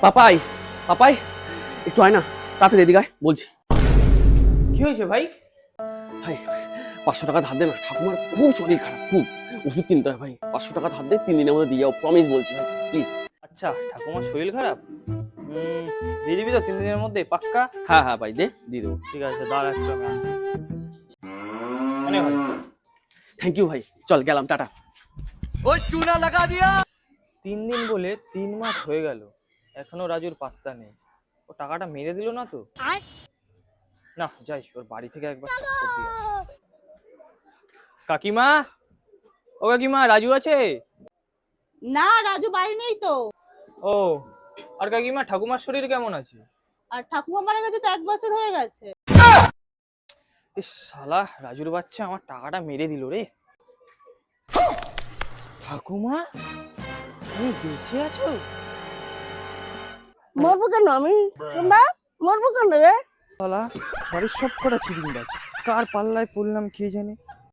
পাপাই পাপাই একটু আয় না, তাড়াতাড়ি এদিকে আয় বলছি। কি হয়েছে ভাই? ভাই 500 টাকা ধার দে না, ঠাকুমার খুব শরীর খারাপ, খুব ওষুধ কিনতে হয় ভাই। 500 টাকা ধার দে, 3 দিনের মধ্যে দিয়ে যাও, প্রমিস বলছি ভাই, প্লিজ। আচ্ছা, ঠাকুমার শরীর খারাপ। দিয়ে দিবি তো 3 দিনের মধ্যে পাক্কা? হ্যাঁ হ্যাঁ ভাই, দে দিয়ে দেবো। ঠিক আছে, দাঁড়া একটু আমি আসছি। মানে ভাই, থ্যাংক ইউ ভাই, চল গেলাম, টাটা। 3 দিন বলে 3 মাস হয়ে গেল, এখনো রাজুর পাত্তা নেই। ও টাকাটা মেরে দিল না তো? না যাই, ওর বাড়ি থেকে একবার চক্কর দিয়ে আসি। কাকিমা, ও কাকিমা, রাজু আছে? না, রাজু বাড়ি নেই তো। ও, আর কাকিমা ঠাকুমার শরীর কেমন আছে? আর ঠাকুমা মারা গেছে তো 1 বছর হয়ে গেছে। ইস শালা, রাজুর বাচ্চা আমার টাকাটা মেরে দিল রে। ঠাকুমা, তুমি বেঁচে আছো? মরবো কেন আমি? তোমরা মরবো কেন রে? শালা, বাড়ির সব কটা চিটিংবাজ, কার পাল্লায় পড়লাম কে জানে।